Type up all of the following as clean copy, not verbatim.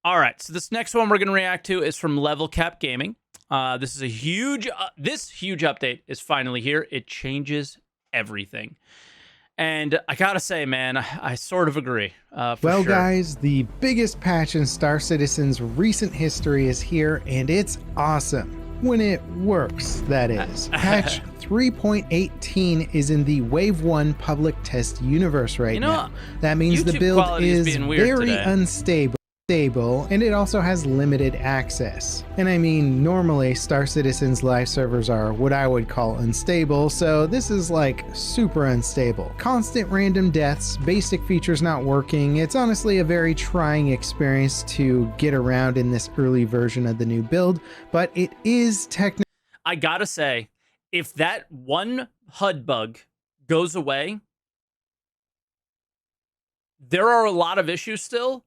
All right, so this next one we're going to react to is from Level Cap Gaming. This is a huge, this huge update is finally here. It changes everything. And I gotta say, man, I sort of agree. Well, sure. guys, the biggest patch in Star Citizen's recent history is here, and it's awesome. When it works, that is. Patch 3.18 is in the Wave 1 public test universe right now. That means YouTube the build is very today. unstable, and it also has limited access. And I mean, normally Star Citizen's live servers are what I would call unstable, so this is like super unstable. Constant random deaths, basic features not working. It's honestly a very trying experience to get around in this early version of the new build, but it is technically... I gotta say, if that one HUD bug goes away, there are a lot of issues still,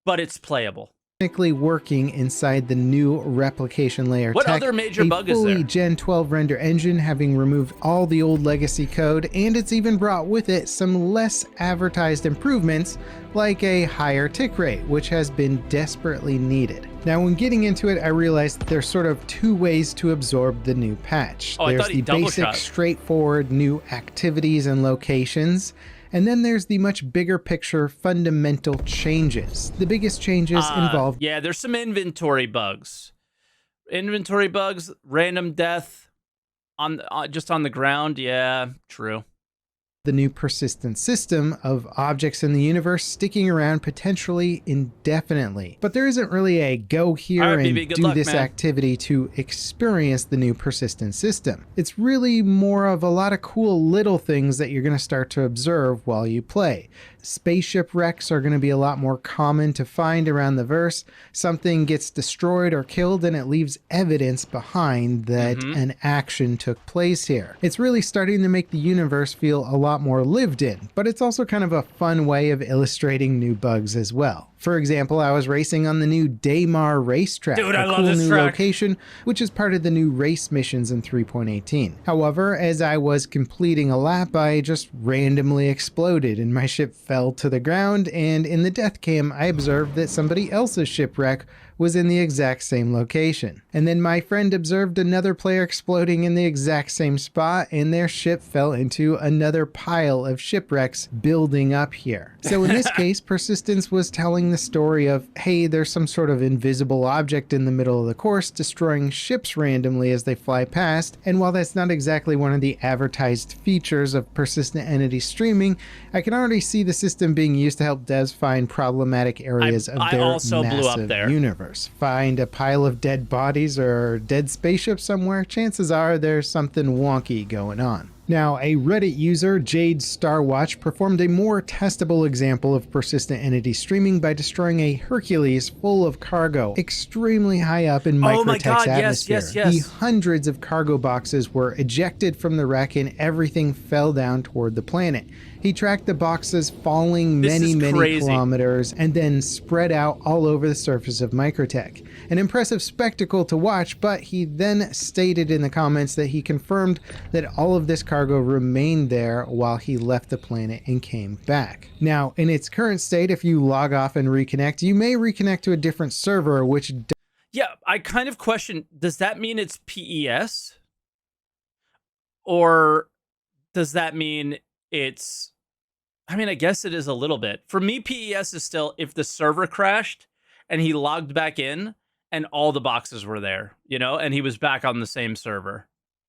but it's playable. Technically working inside the new replication layer what tech, other major bug is fully there? Gen 12 render engine, having removed all the old legacy code, and it's even brought with it some less advertised improvements like a higher tick rate, which has been desperately needed. Now, when getting into it, I realized there's sort of two ways to absorb the new patch. There's the basic, straightforward new activities and locations, and then there's the much bigger picture fundamental changes. The biggest changes involve... Yeah, there's some inventory bugs. Inventory bugs, random death on just on the ground. Yeah, true. The new persistent system of objects in the universe sticking around potentially indefinitely. But there isn't really a go here and do this activity to experience the new persistent system. It's really more of a lot of cool little things that you're going to start to observe while you play. Spaceship wrecks are going to be a lot more common to find around the verse. Something gets destroyed or killed and it leaves evidence behind that an action took place here. It's really starting to make the universe feel a lot more lived in, but it's also kind of a fun way of illustrating new bugs as well. For example, I was racing on the new Daymar racetrack, a cool new location, which is part of the new race missions in 3.18. However, as I was completing a lap, I just randomly exploded and my ship fell to the ground, and in the death cam, I observed that somebody else's shipwreck was in the exact same location. And then my friend observed another player exploding in the exact same spot, and their ship fell into another pile of shipwrecks building up here. So in this case, Persistence was telling the story of, hey, there's some sort of invisible object in the middle of the course destroying ships randomly as they fly past, and while that's not exactly one of the advertised features of persistent entity streaming, I can already see the system being used to help devs find problematic areas of their massive universe. Find a pile of dead bodies or dead spaceships somewhere, chances are there's something wonky going on. Now, a Reddit user, Jade Starwatch, performed a more testable example of persistent entity streaming by destroying a Hercules full of cargo extremely high up in Microtech's atmosphere. The hundreds of cargo boxes were ejected from the wreck and everything fell down toward the planet. He tracked the boxes falling many kilometers and then spread out all over the surface of Microtech. An impressive spectacle to watch, but he then stated in the comments that he confirmed that all of this cargo remained there while he left the planet and came back. Now, in its current state, if you log off and reconnect, you may reconnect to a different server, which... Yeah, I kind of question, does that mean it's PES? Or does that mean it's... I mean, I guess it is a little bit. For me, PES is still if the server crashed and he logged back in and all the boxes were there, you know, and he was back on the same server.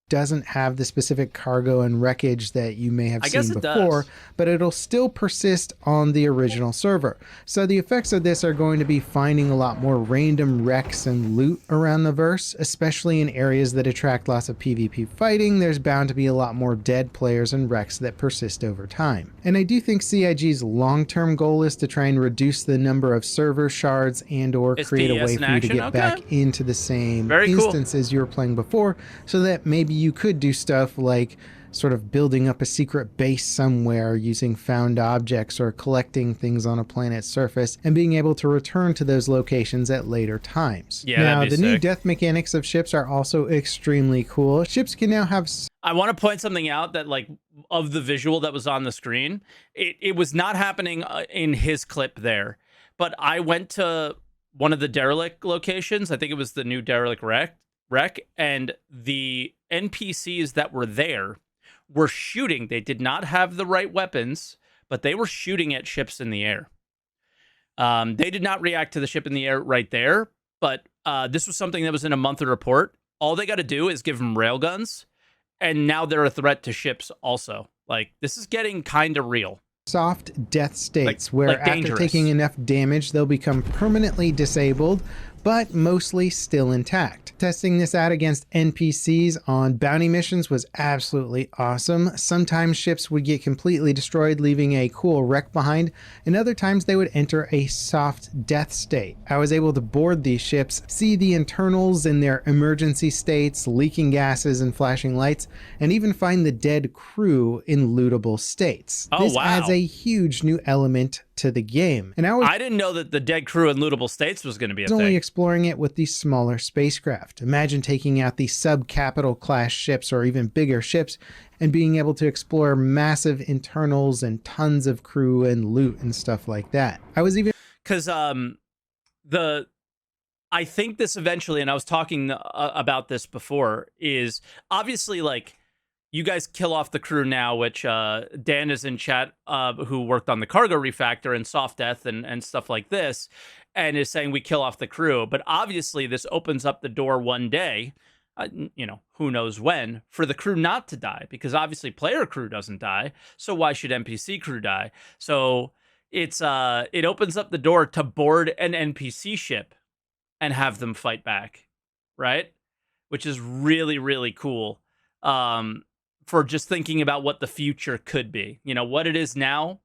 Doesn't have the specific cargo and wreckage that you may have seen before, but it'll still persist on the original server. So the effects of this are going to be finding a lot more random wrecks and loot around the verse, especially in areas that attract lots of PvP fighting. There's bound to be a lot more dead players and wrecks that persist over time. And I do think CIG's long-term goal is to try and reduce the number of server shards and or create a way for you to get back into the same instances you were playing before, so that maybe you could do stuff like sort of building up a secret base somewhere using found objects or collecting things on a planet's surface and being able to return to those locations at later times. Yeah, now, the new death mechanics of ships are also extremely cool. Ships can now have... I want to point something out that, like, of the visual that was on the screen, it was not happening in his clip there. But I went to one of the derelict locations. I think it was the new derelict wreck, and the NPCs that were there were shooting. They did not have the right weapons, but they were shooting at ships in the air. They did not react to the ship in the air right there, but this was something that was in a monthly report. All they got to do is give them railguns, and now they're a threat to ships also. Like, this is getting kind of real. Soft death states, where after taking enough damage, they'll become permanently disabled, but mostly still intact. Testing this out against NPCs on bounty missions was absolutely awesome. Sometimes ships would get completely destroyed, leaving a cool wreck behind, and other times they would enter a soft death state. I was able to board these ships, see the internals in their emergency states, leaking gases and flashing lights, and even find the dead crew in lootable states. Oh, this adds a huge new element to the game. And I didn't know that the dead crew in lootable states was going to be a thing. Only exploring it with these smaller spacecraft. Imagine taking out the sub-capital class ships or even bigger ships and being able to explore massive internals and tons of crew and loot and stuff like that. I was even... Because I think this eventually, and I was talking about this before, is obviously like, you guys kill off the crew now, which Dan is in chat, who worked on the cargo refactor and soft death and stuff like this, and is saying we kill off the crew. But obviously this opens up the door one day, who knows when, for the crew not to die, because obviously player crew doesn't die. So why should NPC crew die? So it opens up the door to board an NPC ship and have them fight back, right? Which is really, really cool. For just thinking about what the future could be. What it is now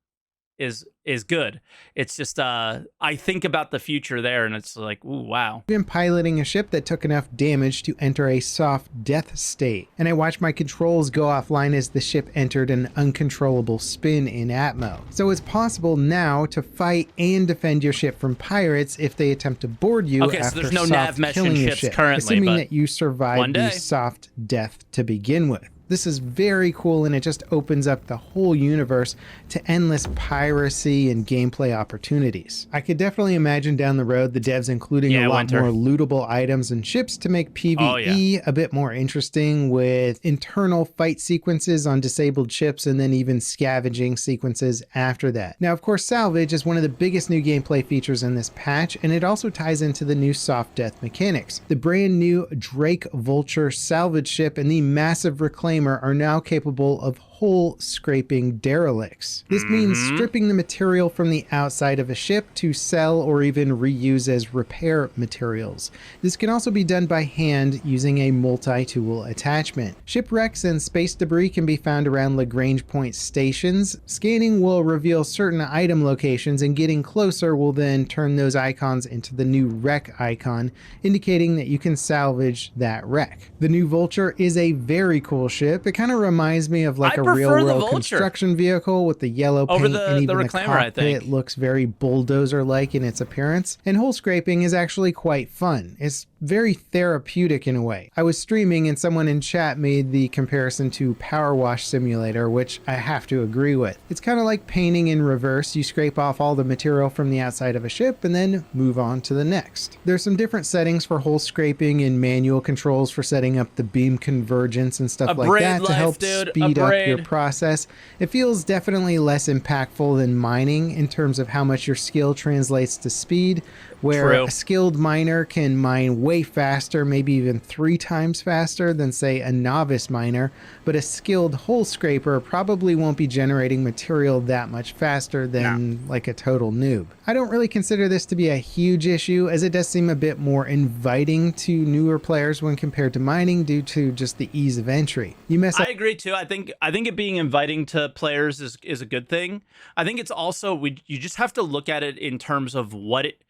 is good. It's just I think about the future there, and it's like, ooh, wow. Been piloting a ship that took enough damage to enter a soft death state, and I watched my controls go offline as the ship entered an uncontrollable spin in Atmo. So it's possible now to fight and defend your ship from pirates if they attempt to board you after so there's no soft nav mesh killing in your ships ship, currently, assuming but that you survive the soft death to begin with. This is very cool, and it just opens up the whole universe to endless piracy and gameplay opportunities. I could definitely imagine down the road the devs including a lot more lootable items and ships to make PvE a bit more interesting, with internal fight sequences on disabled ships and then even scavenging sequences after that. Now, of course, salvage is one of the biggest new gameplay features in this patch, and it also ties into the new soft death mechanics. The brand new Drake Vulture salvage ship and the massive Reclaimer are now capable of hull scraping derelicts. This means stripping the material from the outside of a ship to sell or even reuse as repair materials. This can also be done by hand using a multi-tool attachment. Shipwrecks and space debris can be found around Lagrange point stations. Scanning will reveal certain item locations, and getting closer will then turn those icons into the new wreck icon, indicating that you can salvage that wreck. The new Vulture is a very cool ship. It kind of reminds me of like a real-world construction vehicle with the yellow paint, and even the cockpit looks very bulldozer-like in its appearance. And hull scraping is actually quite fun. It's very therapeutic in a way. I was streaming and someone in chat made the comparison to Power Wash Simulator, which I have to agree with. It's kind of like painting in reverse. You scrape off all the material from the outside of a ship and then move on to the next. There's some different settings for hull scraping and manual controls for setting up the beam convergence and stuff like that to help speed up your process. It feels definitely less impactful than mining in terms of how much your skill translates to speed, where a skilled miner can mine way faster, maybe even 3 times faster than, say, a novice miner, but a skilled hull scraper probably won't be generating material that much faster than like a total noob. I don't really consider this to be a huge issue, as it does seem a bit more inviting to newer players when compared to mining due to just the ease of entry. I agree too. I think it being inviting to players is a good thing. I think it's also, you just have to look at it in terms of what it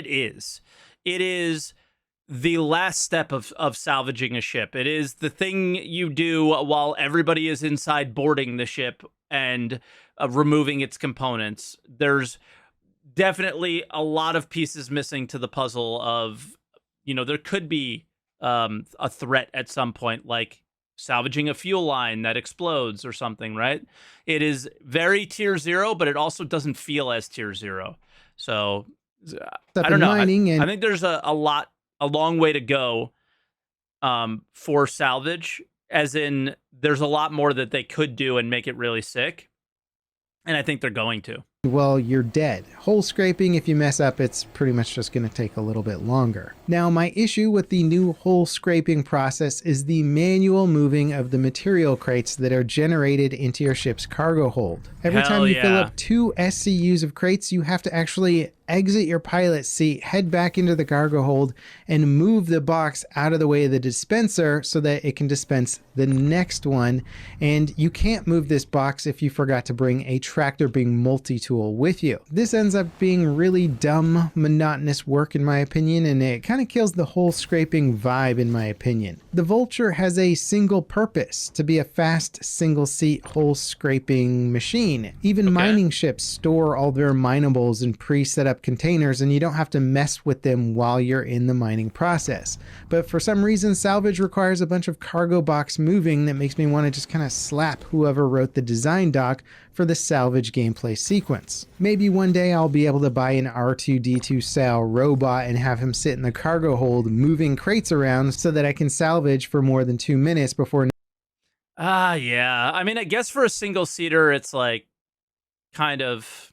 is. It is the last step of salvaging a ship. It is the thing you do while everybody is inside boarding the ship and removing its components. There's definitely a lot of pieces missing to the puzzle of, there could be a threat at some point, like salvaging a fuel line that explodes or something, right? It is very tier 0, but it also doesn't feel as tier 0. So I don't know. I think there's a long way to go for salvage, as in there's a lot more that they could do and make it really sick. And I think they're going to. Well, you're dead. Hole scraping, if you mess up, it's pretty much just going to take a little bit longer. Now, my issue with the new hole scraping process is the manual moving of the material crates that are generated into your ship's cargo hold. Every time you fill up 2 SCUs of crates, you have to actually exit your pilot seat, head back into the cargo hold, and move the box out of the way of the dispenser so that it can dispense the next one. And you can't move this box if you forgot to bring a tractor beam multi-tool with you. This ends up being really dumb, monotonous work in my opinion, and it kind of kills the hole scraping vibe in my opinion. The Vulture has a single purpose, to be a fast single seat hole scraping machine. Even mining ships store all their minables in pre-set up containers, and you don't have to mess with them while you're in the mining process. But for some reason, salvage requires a bunch of cargo box moving that makes me want to just kind of slap whoever wrote the design doc for the salvage gameplay sequence. Maybe one day I'll be able to buy an R2-D2 style robot and have him sit in the cargo hold moving crates around so that I can salvage for more than 2 minutes before. Yeah. I mean, I guess for a single seater, it's like kind of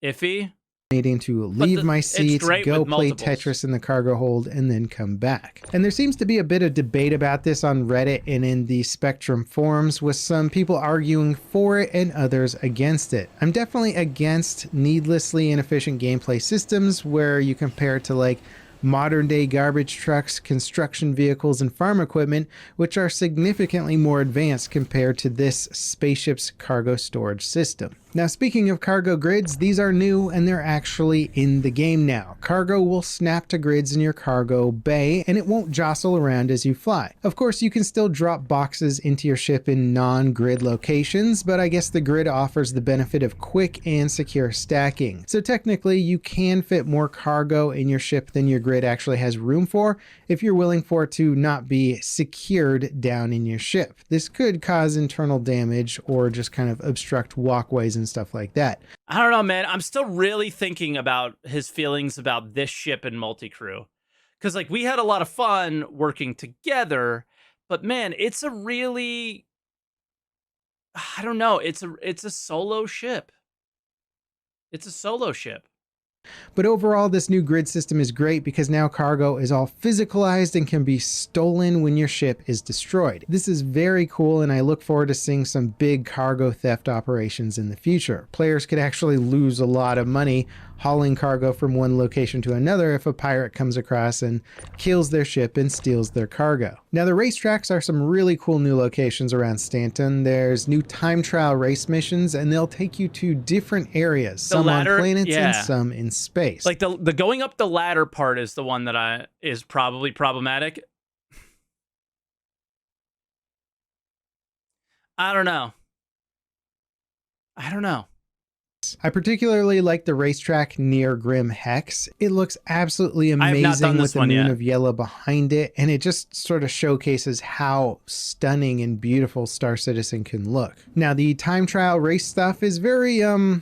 iffy. Needing to leave my seat, go play Tetris in the cargo hold, and then come back. And there seems to be a bit of debate about this on Reddit and in the Spectrum forums, with some people arguing for it and others against it. I'm definitely against needlessly inefficient gameplay systems where you compare it to like modern day garbage trucks, construction vehicles, and farm equipment, which are significantly more advanced compared to this spaceship's cargo storage system. Now, speaking of cargo grids, these are new and they're actually in the game now. Cargo will snap to grids in your cargo bay and it won't jostle around as you fly. Of course, you can still drop boxes into your ship in non-grid locations, but I guess the grid offers the benefit of quick and secure stacking. So technically, you can fit more cargo in your ship than your grid actually has room for if you're willing for it to not be secured down in your ship. This could cause internal damage or just kind of obstruct walkways and stuff like that. I don't know, man. I'm still really thinking about his feelings about this ship and multi-crew. Because, like, we had a lot of fun working together, but, man, it's a really... I don't know. It's a solo ship. It's a solo ship. But overall, this new grid system is great because now cargo is all physicalized and can be stolen when your ship is destroyed. This is very cool, and I look forward to seeing some big cargo theft operations in the future. Players could actually lose a lot of money hauling cargo from one location to another if a pirate comes across and kills their ship and steals their cargo. Now, the racetracks are some really cool new locations around Stanton. There's new time trial race missions, and they'll take you to different areas, some on planets and some in space. Like the going up the ladder part is the one that is probably problematic. I don't know. I particularly like the racetrack near Grim Hex. It looks absolutely amazing with the moon of yellow behind it, and it just sort of showcases how stunning and beautiful Star Citizen can look. Now, the time trial race stuff is very,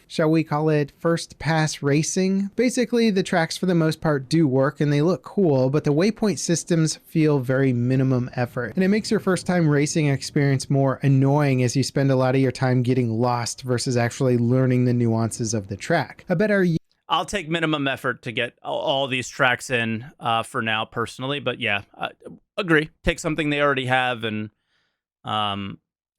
shall we call it first pass racing? Basically, the tracks for the most part do work and they look cool, but the waypoint systems feel very minimum effort. And it makes your first time racing experience more annoying as you spend a lot of your time getting lost versus actually learning the nuances of the track. I'll take minimum effort to get all these tracks in for now personally, but yeah, I agree. Take something they already have, and I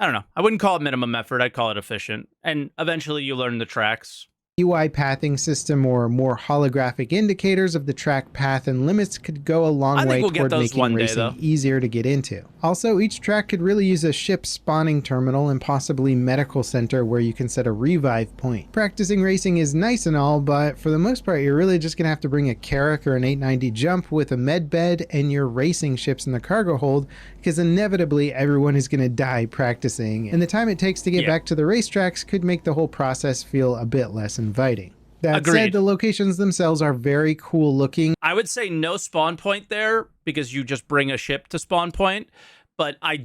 don't know. I wouldn't call it minimum effort. I'd call it efficient. And eventually you learn the tracks. UI pathing system or more holographic indicators of the track path and limits could go a long way toward making racing easier to get into. Also, each track could really use a ship spawning terminal and possibly medical center where you can set a revive point. Practicing racing is nice and all, but for the most part, you're really just gonna have to bring a Carrack or an 890 jump with a med bed and your racing ships in the cargo hold, because inevitably everyone is gonna die practicing, and the time it takes to get back to the racetracks could make the whole process feel a bit less inviting. That said, the locations themselves are very cool looking. I would say no spawn point there because you just bring a ship to spawn point, but I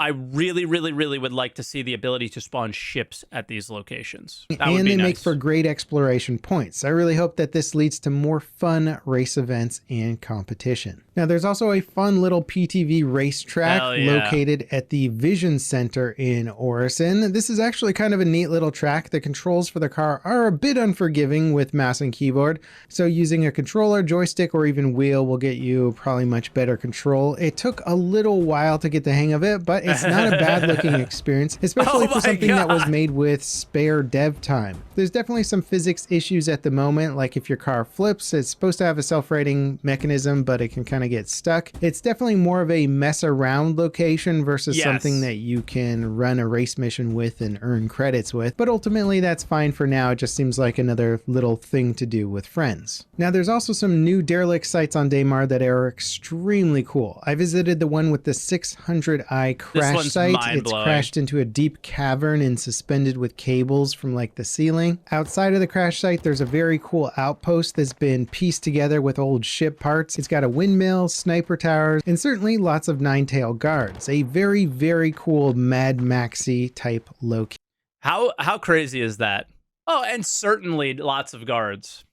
really, really, really would like to see the ability to spawn ships at these locations. That would and be they nice. make for great exploration points. I really hope that this leads to more fun race events and competition. Now, there's also a fun little PTV racetrack located at the Vision Center in Orison. This is actually kind of a neat little track. The controls for the car are a bit unforgiving with mouse and keyboard, so using a controller, joystick, or even wheel will get you probably much better control. It took a little while to get the hang of it, but it's not a bad looking experience, especially for something that was made with spare dev time. There's definitely some physics issues at the moment, like if your car flips, it's supposed to have a self-righting mechanism, but it can kind of get stuck. It's definitely more of a mess around location versus something that you can run a race mission with and earn credits with, but ultimately that's fine for now. It just seems like another little thing to do with friends. Now, there's also some new derelict sites on Daymar that are extremely cool. I visited the one with the 600i crash site. It's crashed into a deep cavern and suspended with cables from like the ceiling. Outside of the crash site, there's a very cool outpost that's been pieced together with old ship parts. It's got a windmill, sniper towers, and certainly lots of nine-tail guards. A very, very cool Mad Maxi type location. How crazy is that? Oh, and certainly lots of guards.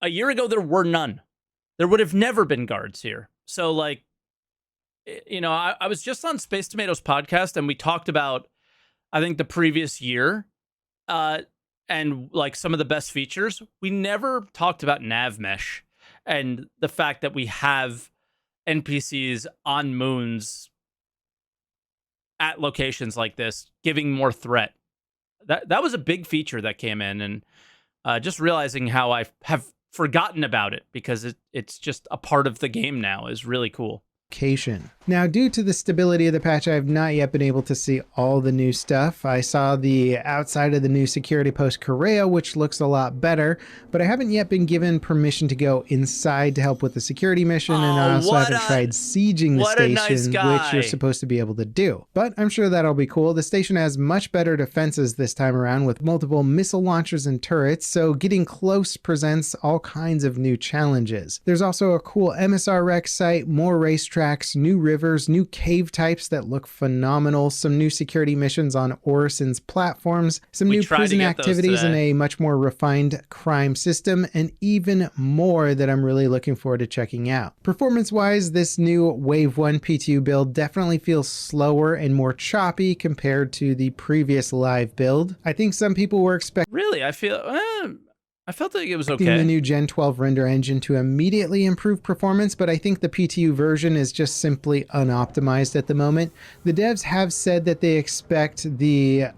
A year ago, there were none. There would have never been guards here. So, like, you know, I was just on Space Tomatoes podcast, and we talked about, I think, the previous year, and like some of the best features. We never talked about nav mesh and the fact that we have NPCs on moons at locations like this, giving more threat. That was a big feature that came in, and just realizing how I have forgotten about it because it's just a part of the game now is really cool. Now, due to the stability of the patch, I have not yet been able to see all the new stuff. I saw the outside of the new security post Correa, which looks a lot better, but I haven't yet been given permission to go inside to help with the security mission, and I also haven't tried sieging the station, which you're supposed to be able to do. But I'm sure that'll be cool. The station has much better defenses this time around with multiple missile launchers and turrets, so getting close presents all kinds of new challenges. There's also a cool MSR Rex site, more racetracks, new rivers, new cave types that look phenomenal, some new security missions on Orison's platforms, some new prison activities, and a much more refined crime system, and even more that I'm really looking forward to checking out. Performance-wise, this new Wave 1 PTU build definitely feels slower and more choppy compared to the previous live build. I think some people were expecting... Really? I felt like it was okay. The new Gen 12 render engine to immediately improve performance, but I think the PTU version is just simply unoptimized at the moment. The devs have said that they expect the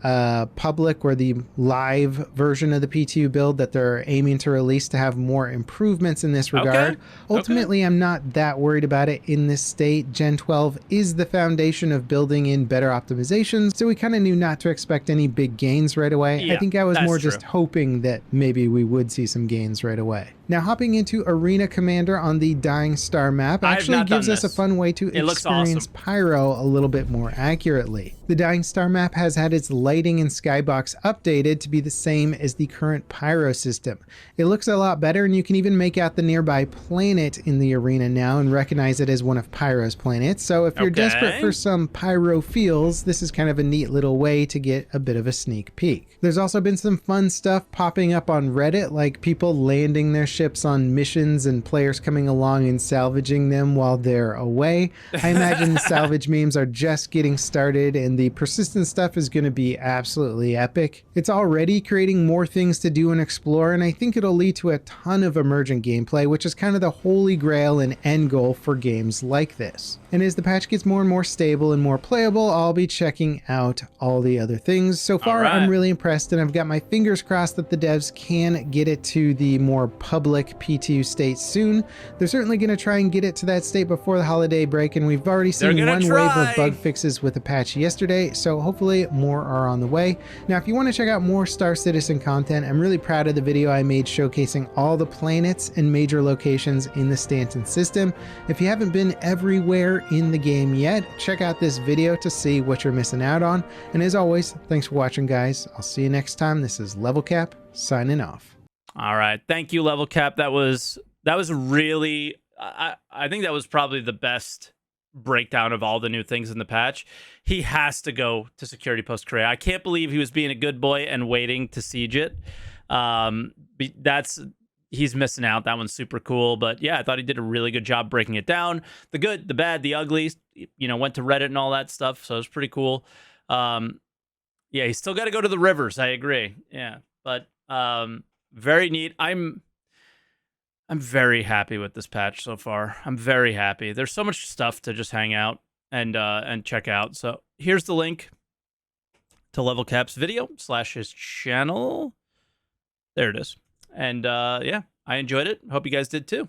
public or the live version of the PTU build that they're aiming to release to have more improvements in this regard. Ultimately, I'm not that worried about it in this state. Gen 12 is the foundation of building in better optimizations, so we kind of knew not to expect any big gains right away. Yeah, I think I was more just hoping that maybe we would see some gains right away. Now, hopping into Arena Commander on the Dying Star map actually gives us a fun way to experience Pyro a little bit more accurately. The Dying Star map has had its lighting and skybox updated to be the same as the current Pyro system. It looks a lot better, and you can even make out the nearby planet in the arena now and recognize it as one of Pyro's planets. So if you're desperate for some Pyro feels, this is kind of a neat little way to get a bit of a sneak peek. There's also been some fun stuff popping up on Reddit, like people landing their ships on missions and players coming along and salvaging them while they're away. I imagine the salvage memes are just getting started, and the persistent stuff is going to be absolutely epic. It's already creating more things to do and explore, and I think it'll lead to a ton of emergent gameplay, which is kind of the holy grail and end goal for games like this. And as the patch gets more and more stable and more playable, I'll be checking out all the other things. So far, I'm really impressed, and I've got my fingers crossed that the devs can get it to the more public PTU state soon. They're certainly going to try and get it to that state before the holiday break, and we've already seen one wave of bug fixes with a patch yesterday, so hopefully more are on the way. Now, if you want to check out more Star Citizen content, I'm really proud of the video I made showcasing all the planets and major locations in the Stanton system. If you haven't been everywhere in the game yet, check out this video to see what you're missing out on. And as always, thanks for watching, guys. I'll see you next time. This is Level Cap signing off. All right, thank you, Level Cap. That was really I think that was probably the best breakdown of all the new things in the patch. He has to go to security post Korea. I can't believe he was being a good boy and waiting to siege it. He's missing out. That one's super cool. But yeah, I thought he did a really good job breaking it down. The good, the bad, the ugly, went to Reddit and all that stuff. So it was pretty cool. Yeah, he's still got to go to the rivers. I agree. Yeah. But very neat. I'm very happy with this patch so far. I'm very happy. There's so much stuff to just hang out and check out. So here's the link to Level Cap's video / his channel. There it is. And yeah, I enjoyed it. Hope you guys did too.